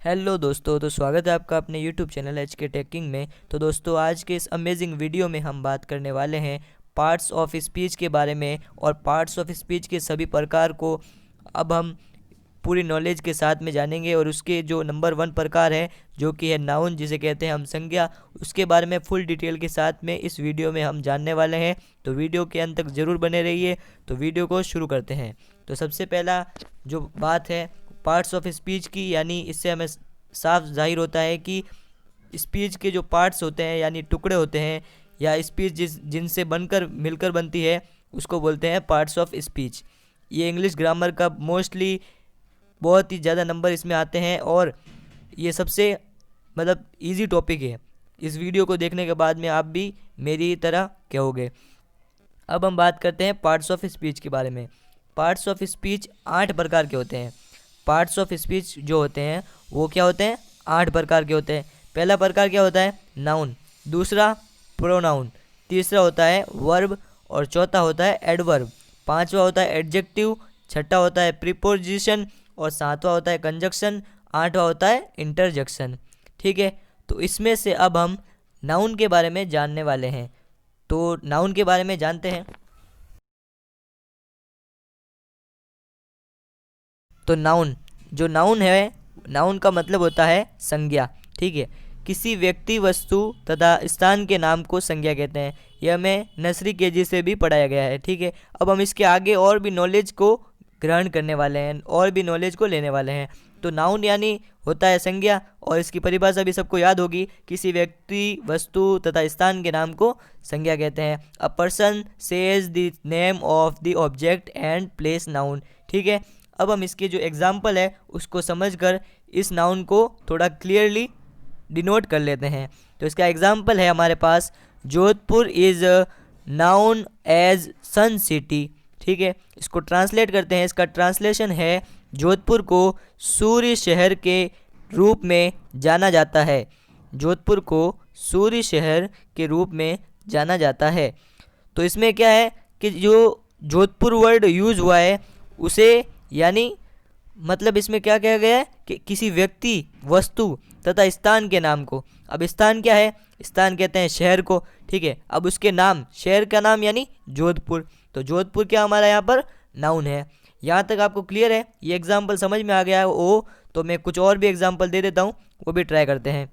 Hello दोस्तों, तो स्वागत है आपका अपने यूट्यूब चैनल एच के टेकिंग में। तो दोस्तों, आज के इस अमेजिंग वीडियो में हम बात करने वाले हैं पार्ट्स ऑफ स्पीच के बारे में। और पार्ट्स ऑफ स्पीच के सभी प्रकार को अब हम पूरी नॉलेज के साथ में जानेंगे। और उसके जो नंबर 1 प्रकार है, जो कि है नाउन, जिसे कहते हैं हम संज्ञा, उसके बारे में फुल डिटेल के साथ में इस वीडियो में हम जानने वाले हैं। तो वीडियो के अंत तक ज़रूर बने रहिए। तो वीडियो को शुरू करते हैं। तो सबसे पहला जो बात है पार्ट्स ऑफ स्पीच की, यानी इससे हमें साफ जाहिर होता है कि स्पीच के जो पार्ट्स होते हैं यानी टुकड़े होते हैं, या स्पीच जिनसे बनकर मिलकर बनती है, उसको बोलते हैं पार्ट्स ऑफ स्पीच। ये इंग्लिश ग्रामर का मोस्टली बहुत ही ज़्यादा नंबर इसमें आते हैं, और ये सबसे इजी टॉपिक है। इस वीडियो को देखने के बाद में आप भी मेरी तरह कहोगे। अब हम बात करते हैं पार्ट्स ऑफ स्पीच के बारे में। पार्ट्स ऑफ स्पीच 8 प्रकार के होते हैं। पार्ट्स ऑफ स्पीच जो होते हैं वो क्या होते हैं? 8 प्रकार के होते हैं। पहला प्रकार क्या होता है? नाउन। दूसरा प्रोनाउन। तीसरा होता है वर्ब। और चौथा होता है एडवर्ब। पांचवा होता है एडजेक्टिव। छठा होता है प्रीपोजिशन। और सातवां होता है कंजक्शन। आठवां होता है इंटरजेक्शन। ठीक है, तो इसमें से अब हम नाउन के बारे में जानने वाले हैं। तो नाउन के बारे में जानते हैं। तो नाउन है, नाउन का मतलब होता है संज्ञा। ठीक है, किसी व्यक्ति, वस्तु तथा स्थान के नाम को संज्ञा कहते हैं। यह हमें नर्सरी केजी से भी पढ़ाया गया है। ठीक है, अब हम इसके आगे और भी नॉलेज को ग्रहण करने वाले हैं, और भी नॉलेज को लेने वाले हैं। तो नाउन यानी होता है संज्ञा, और इसकी परिभाषा भी सबको याद होगी। किसी व्यक्ति, वस्तु तथा स्थान के नाम को संज्ञा कहते हैं। A person says the name of the object and place noun. ठीक है, अब हम इसके जो एग्जाम्पल है उसको समझकर इस नाउन को थोड़ा क्लियरली डिनोट कर लेते हैं। तो इसका एग्जाम्पल है हमारे पास, Jodhpur is known as sun city. ठीक है, इसको ट्रांसलेट करते हैं। इसका ट्रांसलेशन है, जोधपुर को सूर्य शहर के रूप में जाना जाता है। जोधपुर को सूर्य शहर के रूप में जाना जाता है। तो इसमें क्या है कि जो जोधपुर वर्ड यूज़ हुआ है उसे, यानी इसमें क्या कहा गया है कि किसी व्यक्ति, वस्तु तथा स्थान के नाम को। अब स्थान क्या है? स्थान कहते हैं शहर को। ठीक है, अब उसके नाम, शहर का नाम यानी जोधपुर। तो जोधपुर क्या हमारा यहाँ पर नाउन है। यहाँ तक आपको क्लियर है? ये एग्जाम्पल समझ में आ गया है ओ? तो मैं कुछ और भी एग्जाम्पल दे देता हूँ, वो भी ट्राई करते हैं।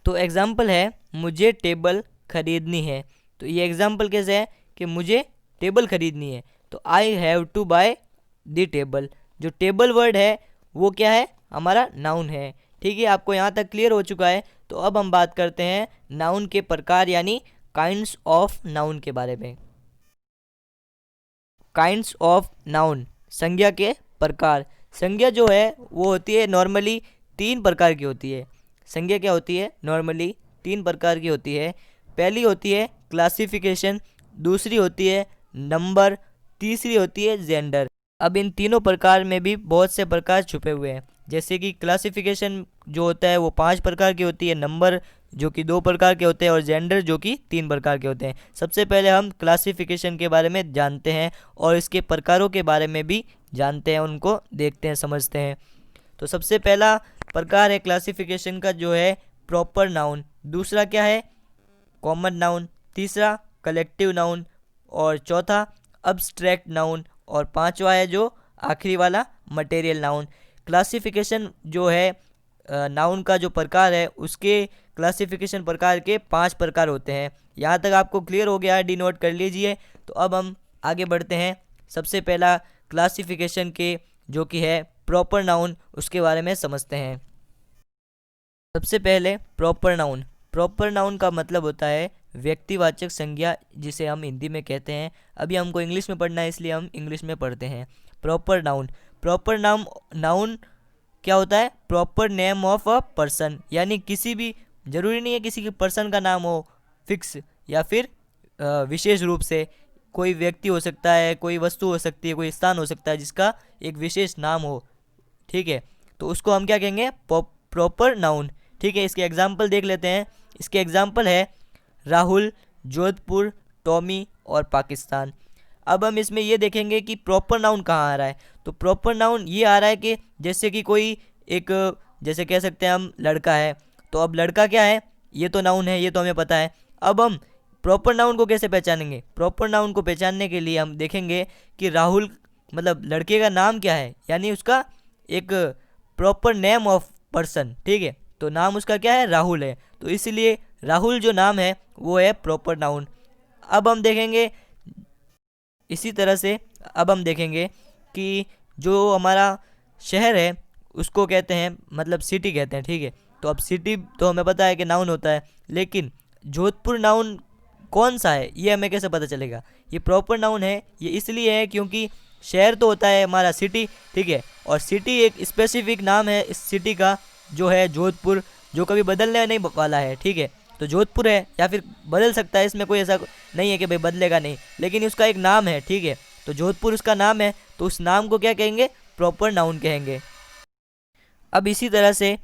तो एग्जाम्पल है, मुझे टेबल खरीदनी है। तो ये एग्जाम्पल कैसे है कि मुझे टेबल खरीदनी है, तो I have to buy the table. जो टेबल वर्ड है वो क्या है? हमारा नाउन है। ठीक है, आपको यहाँ तक क्लियर हो चुका है। तो अब हम बात करते हैं नाउन के प्रकार यानी काइंड्स ऑफ नाउन के बारे में। काइंड्स ऑफ नाउन, संज्ञा के प्रकार। संज्ञा जो है वो होती है नॉर्मली 3 प्रकार की होती है। संज्ञा क्या होती है? नॉर्मली 3 प्रकार की होती है। पहली होती है क्लासिफिकेशन, दूसरी होती है नंबर, तीसरी होती है जेंडर। अब इन तीनों प्रकार में भी बहुत से प्रकार छुपे हुए हैं। जैसे कि क्लासिफिकेशन जो होता है वो 5 प्रकार की होती है, नंबर जो कि 2 प्रकार के होते हैं, और जेंडर जो कि 3 प्रकार के होते हैं। सबसे पहले हम क्लासिफिकेशन के बारे में जानते हैं, और इसके प्रकारों के बारे में भी जानते हैं, उनको देखते हैं, समझते हैं। तो सबसे पहला प्रकार है क्लासिफिकेशन का, जो है प्रॉपर नाउन। दूसरा क्या है? Common noun. तीसरा कलेक्टिव नाउन। और चौथा अब्स्ट्रैक्ट नाउन। और पांचवा है जो आखिरी वाला मटेरियल नाउन। क्लासिफिकेशन जो है नाउन का जो प्रकार है, उसके क्लासिफिकेशन प्रकार के 5 प्रकार होते हैं। यहाँ तक आपको क्लियर हो गया है? डी नोट कर लीजिए। तो अब हम आगे बढ़ते हैं। सबसे पहला क्लासिफिकेशन के जो कि है प्रॉपर नाउन, उसके बारे में समझते हैं। सबसे पहले प्रॉपर नाउन। प्रॉपर नाउन का मतलब होता है व्यक्तिवाचक संज्ञा, जिसे हम हिंदी में कहते हैं। अभी हमको इंग्लिश में पढ़ना है, इसलिए हम इंग्लिश में पढ़ते हैं। Proper noun. प्रॉपर नाउन क्या होता है? Proper name of a person, यानी किसी भी, जरूरी नहीं है किसी के पर्सन का नाम हो फिक्स, या फिर विशेष रूप से कोई व्यक्ति हो सकता है, कोई वस्तु हो सकती है, कोई स्थान हो सकता है जिसका एक विशेष नाम हो। ठीक है, तो उसको हम क्या कहेंगे? Proper noun. ठीक है, इसके एग्जाम्पल देख लेते हैं। इसके एग्जाम्पल है राहुल, जोधपुर, टॉमी और पाकिस्तान। अब हम इसमें ये देखेंगे कि प्रॉपर नाउन कहाँ आ रहा है। तो प्रॉपर नाउन ये आ रहा है कि जैसे कि कोई एक जैसे कह सकते हैं हम लड़का है, तो अब लड़का क्या है, ये तो नाउन है, ये तो हमें पता है। अब हम प्रॉपर नाउन को कैसे पहचानेंगे? प्रॉपर नाउन को पहचानने के लिए हम देखेंगे कि राहुल मतलब लड़के का नाम क्या है, यानी उसका एक प्रॉपर नेम ऑफ पर्सन, ठीक है। तो नाम उसका क्या है, राहुल है, तो इसलिए राहुल जो नाम है वो है प्रॉपर नाउन। अब हम देखेंगे इसी तरह से, अब हम देखेंगे कि जो हमारा शहर है उसको कहते हैं मतलब सिटी कहते हैं, ठीक है। तो अब सिटी तो हमें पता है कि नाउन होता है, लेकिन जोधपुर नाउन कौन सा है ये हमें कैसे पता चलेगा? ये प्रॉपर नाउन है, ये इसलिए है क्योंकि शहर तो होता है हमारा सिटी, ठीक है, और सिटी एक स्पेसिफिक नाम है इस सिटी का जो है जोधपुर, जो कभी बदलने नहीं वाला है, ठीक है। तो जोधपुर है, या फिर बदल सकता है, इसमें कोई ऐसा नहीं है कि भाई बदलेगा नहीं, लेकिन उसका एक नाम है, ठीक है। तो जोधपुर उसका नाम है, तो उस नाम को क्या कहेंगे, प्रॉपर नाउन कहेंगे। अब इसी तरह से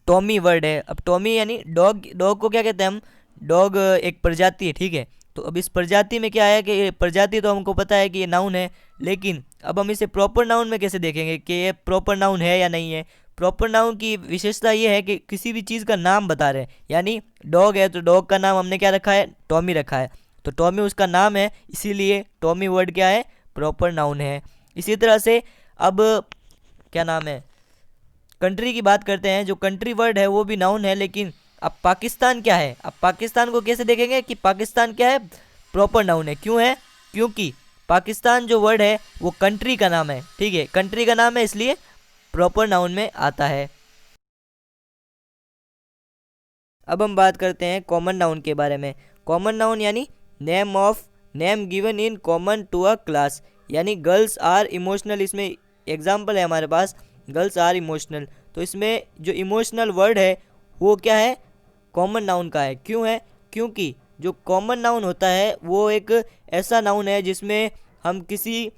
टॉमी वर्ड है। अब टॉमी यानी डॉग, डॉग को क्या कहते हैं हम, डॉग एक प्रजाति है, ठीक है। तो अब इस प्रजाति में क्या है कि ये प्रजाति तो हमको पता है कि ये नाउन है, लेकिन अब हम इसे प्रॉपर नाउन में कैसे देखेंगे कि ये प्रॉपर नाउन है या नहीं है? प्रॉपर नाउन की विशेषता ये है कि किसी भी चीज़ का नाम बता रहे हैं, यानी डॉग है तो डॉग का नाम हमने क्या रखा है, टॉमी रखा है, तो टॉमी उसका नाम है, इसीलिए टॉमी वर्ड क्या है, प्रॉपर नाउन है। इसी तरह से अब क्या नाम है, कंट्री की बात करते हैं। जो कंट्री वर्ड है वो भी नाउन है, लेकिन अब पाकिस्तान क्या है, अब पाकिस्तान को कैसे देखेंगे कि पाकिस्तान क्या है, प्रॉपर नाउन है। क्यों है? क्योंकि पाकिस्तान जो वर्ड है वो कंट्री का नाम है, ठीक है, कंट्री का नाम है, इसलिए प्रॉपर नाउन में आता है। अब हम बात करते हैं कॉमन नाउन के बारे में। कॉमन नाउन यानी name given in common to a class, यानी गर्ल्स आर इमोशनल, इसमें एग्जाम्पल है हमारे पास, गर्ल्स आर इमोशनल। तो इसमें जो इमोशनल वर्ड है वो क्या है, कॉमन नाउन का है। क्यों है? क्योंकि जो कॉमन नाउन होता है वो एक ऐसा नाउन है जिसमें हम किसी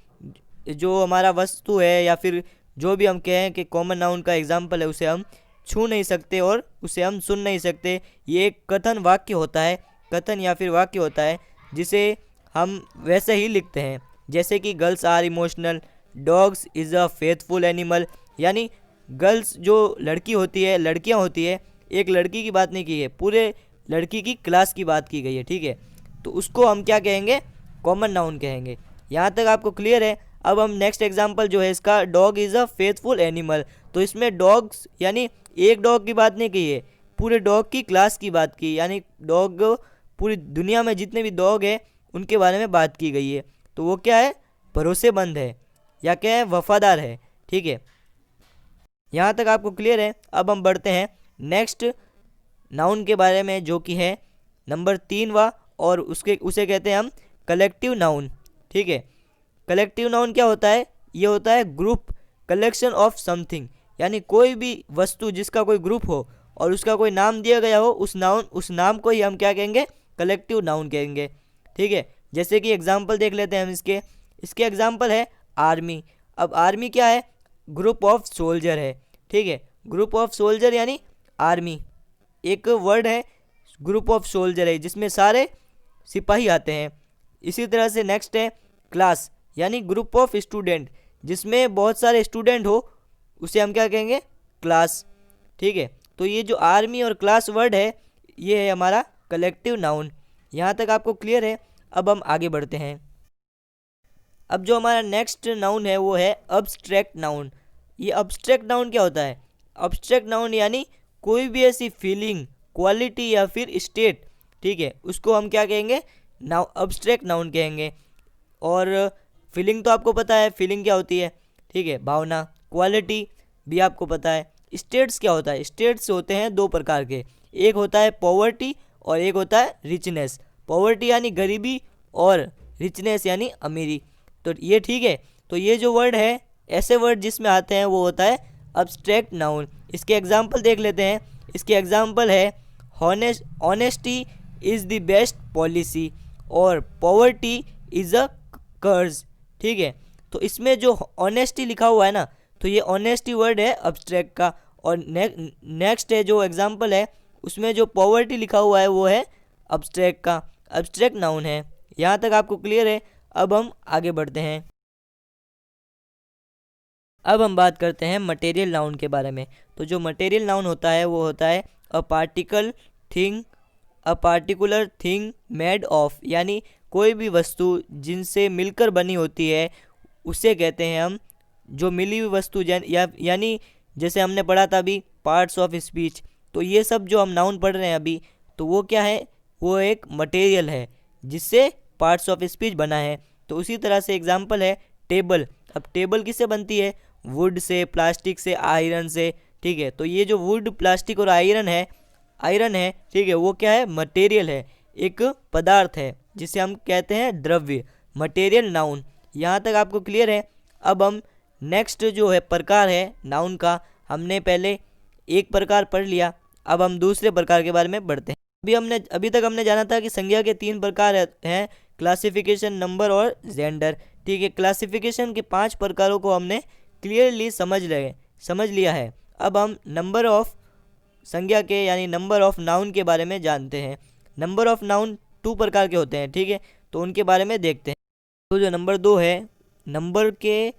जो हमारा वस्तु है या फिर जो भी हम कहें कि कॉमन नाउन का एग्जाम्पल है, उसे हम छू नहीं सकते और उसे हम सुन नहीं सकते। ये एक कथन वाक्य होता है, कथन या फिर वाक्य होता है जिसे हम वैसे ही लिखते हैं, जैसे कि girls are emotional, dogs is a faithful animal, यानी गर्ल्स जो लड़की होती है, लड़कियां होती है, एक लड़की की बात नहीं की है, पूरे लड़की की क्लास की बात की गई है, ठीक है। तो उसको हम क्या कहेंगे, कॉमन नाउन कहेंगे। यहाँ तक आपको क्लियर है? अब हम नेक्स्ट एग्जांपल जो है इसका, dog is a faithful animal. तो इसमें डॉग्स यानी एक डॉग की बात नहीं की है, पूरे डॉग की क्लास की बात की, यानी डॉग पूरी दुनिया में जितने भी डॉग है उनके बारे में बात की गई है। तो वो क्या है, भरोसेमंद है या क्या है, वफादार है, ठीक है। यहाँ तक आपको क्लियर है? अब हम बढ़ते हैं नेक्स्ट नाउन के बारे में, जो कि है नंबर 3वां, और उसे कहते हैं हम कलेक्टिव नाउन, ठीक है। कलेक्टिव नाउन क्या होता है? ये होता है ग्रुप, कलेक्शन ऑफ समथिंग, यानी कोई भी वस्तु जिसका कोई ग्रुप हो और उसका कोई नाम दिया गया हो, उस नाम को ही हम क्या कहेंगे, कलेक्टिव नाउन कहेंगे, ठीक है। जैसे कि एग्जाम्पल देख लेते हैं हम इसके एग्जाम्पल है आर्मी। अब आर्मी क्या है, ग्रुप ऑफ सोल्जर है, ठीक है, ग्रुप ऑफ सोल्जर यानी आर्मी एक वर्ड है, ग्रुप ऑफ सोल्जर है जिसमें सारे सिपाही आते हैं। इसी तरह से नेक्स्ट है क्लास, यानी ग्रुप ऑफ स्टूडेंट, जिसमें बहुत सारे स्टूडेंट हो, उसे हम क्या कहेंगे, क्लास, ठीक है। तो ये जो आर्मी और क्लास वर्ड है ये है हमारा कलेक्टिव नाउन। यहाँ तक आपको क्लियर है? अब हम आगे बढ़ते हैं। अब जो हमारा नेक्स्ट नाउन है वो है अब्स्ट्रैक्ट नाउन। ये अब्स्ट्रैक्ट नाउन क्या होता है? अब्स्ट्रैक्ट नाउन यानी कोई भी ऐसी फीलिंग, क्वालिटी या फिर स्टेट, ठीक है, उसको हम क्या कहेंगे, अब्स्ट्रैक्ट नाउन कहेंगे। और फीलिंग तो आपको पता है, फीलिंग क्या होती है, ठीक है, भावना। क्वालिटी भी आपको पता है। स्टेट्स क्या होता है? स्टेट्स होते हैं 2 प्रकार के, एक होता है पॉवर्टी और एक होता है रिचनेस। पॉवर्टी यानी गरीबी और रिचनेस यानी अमीरी। तो ये ठीक है। तो ये जो वर्ड है, ऐसे वर्ड जिसमें आते हैं वो होता है अब्स्ट्रैक्ट नाउन। इसके एग्जाम्पल देख लेते हैं। इसके एग्जाम्पल है honesty is the best policy और पॉवर्टी इज़ अ कर्ज, ठीक है। तो इसमें जो ऑनेस्टी लिखा हुआ है ना, तो ये ऑनेस्टी वर्ड है अब्स्ट्रैक्ट का। और नेक्स्ट है जो एग्जाम्पल है, उसमें जो पॉवर्टी लिखा हुआ है वो है अब्स्ट्रैक्ट का, अब्स्ट्रैक्ट नाउन है। यहाँ तक आपको क्लियर है? अब हम आगे बढ़ते हैं। अब हम बात करते हैं मटेरियल नाउन के बारे में। तो जो मटेरियल नाउन होता है वो होता है a particular thing made of, यानी कोई भी वस्तु जिनसे मिलकर बनी होती है उसे कहते हैं हम, जो मिली हुई वस्तु यानी जैसे हमने पढ़ा था अभी पार्ट्स ऑफ स्पीच, तो ये सब जो हम नाउन पढ़ रहे हैं अभी, तो वो क्या है, वो एक मटेरियल है जिससे पार्ट्स ऑफ स्पीच बना है। तो उसी तरह से एग्जांपल है टेबल। अब टेबल किससे बनती है, वुड से, प्लास्टिक से, आयरन से, ठीक है। तो ये जो वुड, प्लास्टिक और आयरन है, ठीक है, वो क्या है, मटेरियल है, एक पदार्थ है जिसे हम कहते हैं द्रव्य, मटेरियल नाउन। यहाँ तक आपको क्लियर है। अब हम नेक्स्ट जो है प्रकार है नाउन का, हमने पहले एक प्रकार पढ़ लिया, अब हम दूसरे प्रकार के बारे में पढ़ते हैं। अभी तक हमने जाना था कि संज्ञा के 3 प्रकार हैं, क्लासिफिकेशन, नंबर और जेंडर, ठीक है। क्लासिफिकेशन के 5 प्रकारों को हमने क्लियरली समझ लिया है। अब हम नंबर ऑफ संज्ञा के यानी नंबर ऑफ नाउन के बारे में जानते हैं। नंबर ऑफ नाउन 2 प्रकार के होते हैं, ठीक है, तो उनके बारे में देखते हैं। तो जो नंबर 2 है, नंबर के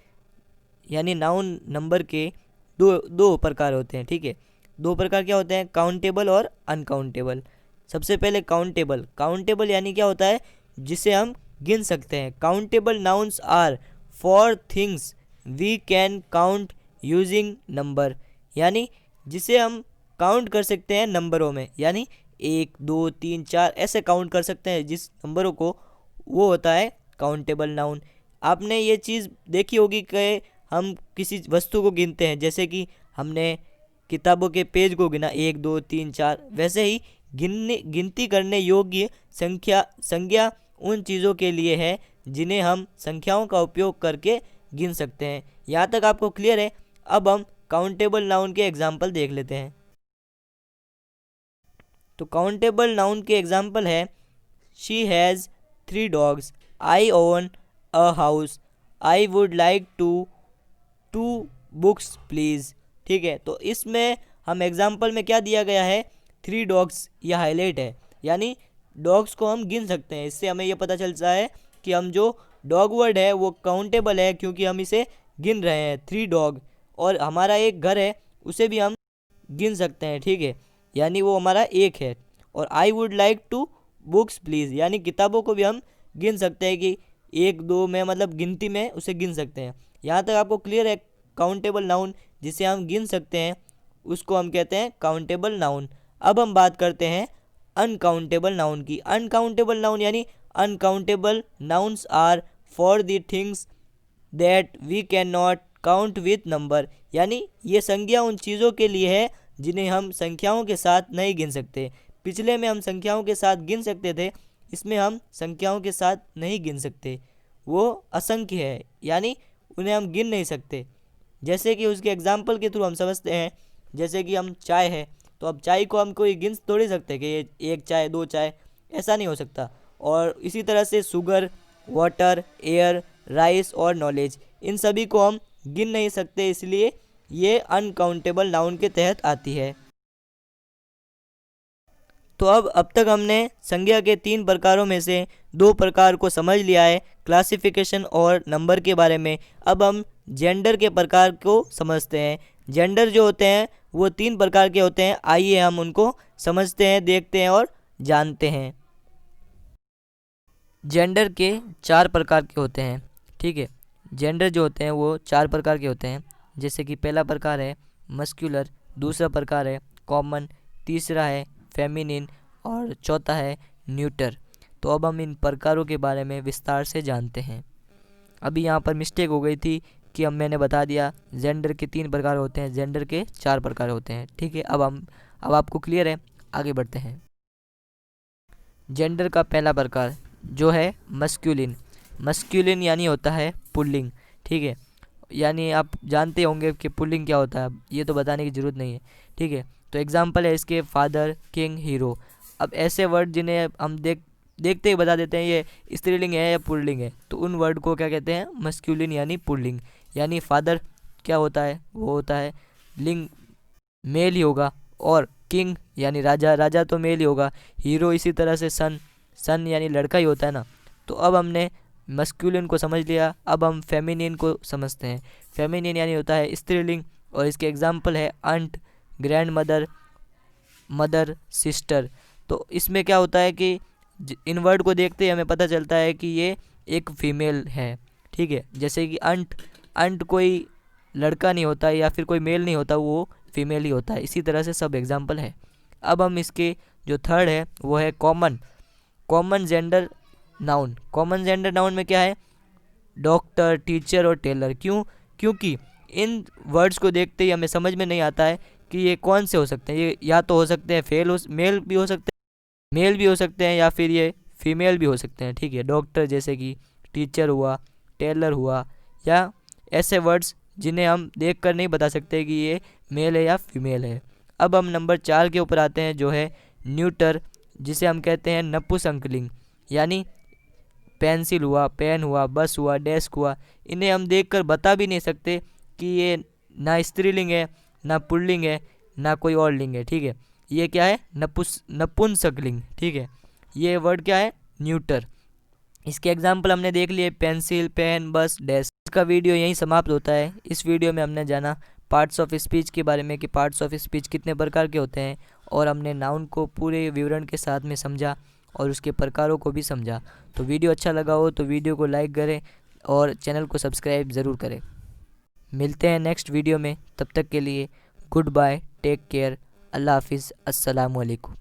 यानी नाउन नंबर के दो प्रकार होते हैं, ठीक है। 2 प्रकार क्या होते हैं, काउंटेबल और अनकाउंटेबल। सबसे पहले काउंटेबल यानी क्या होता है, जिसे हम गिन सकते हैं। Countable nouns are for things we can count using number, यानी जिसे हम काउंट कर सकते हैं नंबरों में, यानी 1 2 3 4 ऐसे काउंट कर सकते हैं जिस नंबरों को, वो होता है काउंटेबल नाउन। आपने ये चीज़ देखी होगी कि हम किसी वस्तु को गिनते हैं, जैसे कि हमने किताबों के पेज को गिना 1 2 3 4, वैसे ही गिनती करने योग्य संज्ञा उन चीज़ों के लिए है जिन्हें हम संख्याओं का उपयोग करके गिन सकते हैं। यहाँ तक आपको क्लियर है। अब हम काउंटेबल नाउन के एग्जाम्पल देख लेते हैं। तो काउंटेबल नाउन के एग्जाम्पल है, she has 3 dogs, I own a house, I would like to books please, ठीक है। तो इसमें हम एग्जाम्पल में क्या दिया गया है, 3 डॉग्स, यह हाईलाइट है, यानी डॉग्स को हम गिन सकते हैं। इससे हमें यह पता चलता है कि हम जो डॉग वर्ड है वो काउंटेबल है, क्योंकि हम इसे गिन रहे हैं, 3 डॉग। और हमारा एक घर है, उसे भी हम गिन सकते हैं, ठीक है, यानी वो हमारा एक है। और I would like to books please, यानी किताबों को भी हम गिन सकते हैं कि 1 2 में, मतलब गिनती में उसे गिन सकते हैं। यहाँ तक आपको क्लियर है। काउंटेबल नाउन जिसे हम गिन सकते हैं उसको हम कहते हैं काउंटेबल नाउन। अब हम बात करते हैं अनकाउंटेबल नाउन की। अनकाउंटेबल नाउन यानी uncountable nouns are for the things that we can not count with number, यानी ये संज्ञा उन चीज़ों के लिए है जिन्हें हम संख्याओं के साथ नहीं गिन सकते। पिछले में हम संख्याओं के साथ गिन सकते थे, इसमें हम संख्याओं के साथ नहीं गिन सकते, वो असंख्य है, यानी उन्हें हम गिन नहीं सकते। जैसे कि उसके एग्जाम्पल के थ्रू हम समझते हैं, जैसे कि हम चाय है, तो अब चाय को हम कोई गिन थोड़ी सकते कि ये 1 चाय 2 चाय, ऐसा नहीं हो सकता। और इसी तरह से शुगर, वाटर, एयर, राइस और नॉलेज, इन सभी को हम गिन नहीं सकते, इसलिए ये अनकाउंटेबल नाउन के तहत आती है। तो अब तक हमने संज्ञा के 3 प्रकारों में से 2 प्रकार को समझ लिया है, क्लासिफिकेशन और नंबर के बारे में। अब हम जेंडर के प्रकार को समझते हैं। जेंडर जो होते हैं वो 3 प्रकार के होते हैं, आइए हम उनको समझते हैं, देखते हैं और जानते हैं। जेंडर के 4 प्रकार के होते हैं, ठीक है। जेंडर जो होते हैं वो 4 प्रकार के होते हैं, जैसे कि पहला प्रकार है मस्कुलर, दूसरा प्रकार है कॉमन, तीसरा है फेमिनिन और चौथा है न्यूटर। तो अब हम इन प्रकारों के बारे में विस्तार से जानते हैं। अभी यहाँ पर मिस्टेक हो गई थी कि मैंने बता दिया जेंडर के 3 प्रकार होते हैं, जेंडर के 4 प्रकार होते हैं, ठीक है। अब आपको क्लियर है, आगे बढ़ते हैं। जेंडर का पहला प्रकार जो है मस्कुलिन यानी होता है पुल्लिंग, ठीक है। यानी आप जानते होंगे कि पुल्लिंग क्या होता है, ये तो बताने की ज़रूरत नहीं है, ठीक है। तो एग्जांपल है इसके फादर, किंग, हीरो। अब ऐसे वर्ड जिन्हें हम देखते ही बता देते हैं ये स्त्रीलिंग है या पुल्लिंग है, तो उन वर्ड को क्या कहते हैं, मस्कुलिन यानी पुल्लिंग। यानी फादर क्या होता है, वो होता है लिंग, मेल ही होगा। और किंग यानी राजा तो मेल ही होगा। हीरो इसी तरह से सन यानी लड़का ही होता है ना। तो अब हमने मस्कुलिन को समझ लिया, अब हम फेमिनिन को समझते हैं। फेमिनिन यानी होता है स्त्रीलिंग, और इसके एग्जाम्पल है aunt, grandmother, mother, sister. तो इसमें क्या होता है कि इन वर्ड को देखते ही हमें पता चलता है कि ये एक फीमेल है, ठीक है। जैसे कि अंट, अंट कोई लड़का नहीं होता या फिर कोई मेल नहीं होता, वो फीमेल ही होता है। इसी तरह से सब एग्जाम्पल है। अब हम इसके जो थर्ड है वो है common, common gender noun. Common gender noun में क्या है, डॉक्टर, टीचर और टेलर। क्यों? क्योंकि इन वर्ड्स को देखते ही हमें समझ में नहीं आता है कि ये कौन से हो सकते हैं। ये या तो हो सकते हैं मेल भी हो सकते हैं, मेल भी हो सकते हैं, या फिर ये फीमेल भी हो सकते हैं, ठीक है। डॉक्टर जैसे कि टीचर हुआ, टेलर हुआ, या ऐसे वर्ड्स जिन्हें हम देख कर नहीं बता सकते कि ये मेल है या फीमेल है। अब हम नंबर 4 के ऊपर आते हैं जो है न्यूटर, जिसे हम कहते हैं नपुंसकलिंग। यानी पेंसिल हुआ, पेन हुआ, बस हुआ, डेस्क हुआ, इन्हें हम देखकर बता भी नहीं सकते कि ये ना स्त्रीलिंग है, ना पुल्लिंग है, ना कोई और लिंग है, ठीक है। ये क्या है, नपुंसकलिंग, ठीक है। ये वर्ड क्या है, न्यूटर। इसके एग्जाम्पल हमने देख लिए, पेंसिल, पेन, बस, डेस्क। इसका वीडियो यहीं समाप्त होता है। इस वीडियो में हमने जाना पार्ट्स ऑफ स्पीच के बारे में कि पार्ट्स ऑफ स्पीच कितने प्रकार के होते हैं, और हमने नाउन को पूरे विवरण के साथ में समझा और उसके प्रकारों को भी समझा। तो वीडियो अच्छा लगा हो तो वीडियो को लाइक करें और चैनल को सब्सक्राइब ज़रूर करें। मिलते हैं नेक्स्ट वीडियो में, तब तक के लिए गुड बाय, टेक केयर, अल्लाह हाफिज़, अस्सलामु अलैकुम।